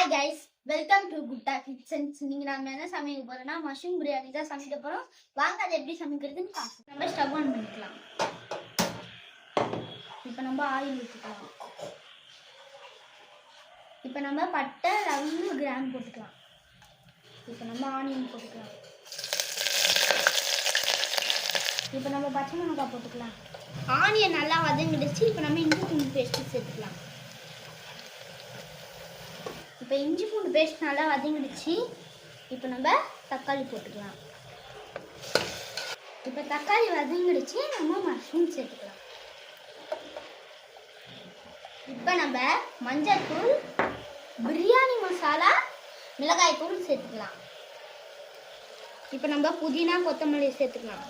Hi guys, welcome to Gutta kitchens. நீங்க நாம என்ன சமைக்க போறோம்னா மஷ்ரூம் பிரியாணி தான் சமைக்க போறோம். வாங்க அதை எப்படி சமைக்கிறதுன்னு பார்க்கலாம். நம்ம ஸ்டவ் ஆன் பண்ணிக்கலாம். இப்போ நம்ம ஆயில் ஊற்றிக்கலாம். இப்போ நம்ம பட்டை, லவங்கு, கிராம்பு போட்டுக்கலாம். இப்போ நம்ம ஆனியன் போட்டுக்கலாம். இப்போ நம்ம பச்சை மிளகாய் போட்டுக்கலாம். ஆனியன் நல்லா வதங்கிடுச்சு. இப்போ நம்ம இஞ்சி பூண்டு பேஸ்ட்டு சேர்த்துக்கலாம். இப்போ இஞ்சி பூண்டு பேஸ்ட் நல்லா வதங்கிடுச்சு. இப்போ நம்ம தக்காளி போட்டுக்கலாம். இப்போ தக்காளி வதங்கிடுச்சு, நம்ம மஷ்ரூம் சேர்த்துக்கலாம். இப்போ நம்ம மஞ்சள் தூள், பிரியாணி மசாலா, மிளகாய் தூள் சேர்த்துக்கலாம். இப்போ நம்ம புதினா, கொத்தமல்லி சேர்த்துக்கலாம்.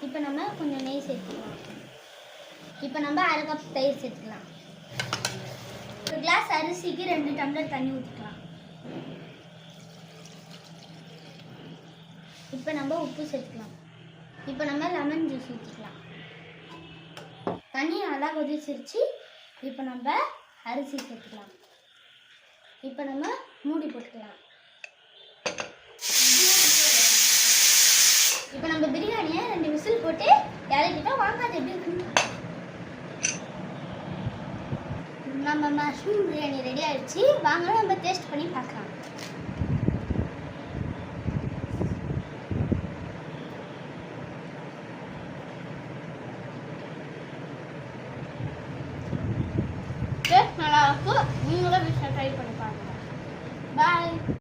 இப்போ நம்ம கொஞ்சம் நெய் சேர்த்துக்கலாம். இப்போ நம்ம அரை கப் தயிர் சேர்த்துக்கலாம். ஒரு கிளாஸ் அரிசிக்கு 2 டம்ளர் தண்ணி ஊற்றிக்கலாம். இப்போ நம்ம உப்பு சேர்த்துக்கலாம். இப்போ நம்ம லெமன் ஜூஸ் ஊற்றிக்கலாம். தண்ணி நல்லா கொதிச்சிருச்சு. இப்போ நம்ம அரிசி சேர்த்துக்கலாம். இப்போ நம்ம மூடி போட்டுக்கலாம். இப்போ நம்ம பிரியாணியை 2 விசில் போட்டு இறக்கிட்டோம். வாங்க அது எப்படி இருக்குன்னு. நம்ம மஷ்ரூம் பிரியாணி ரெடி ஆயிடுச்சு. வாங்க நம்ம டேஸ்ட் பண்ணி பார்க்கலாம். டேஸ்ட் நல்லா இருக்கும். நீங்களும் வீட்டில் ட்ரை பண்ணி பாருங்க. பாய்.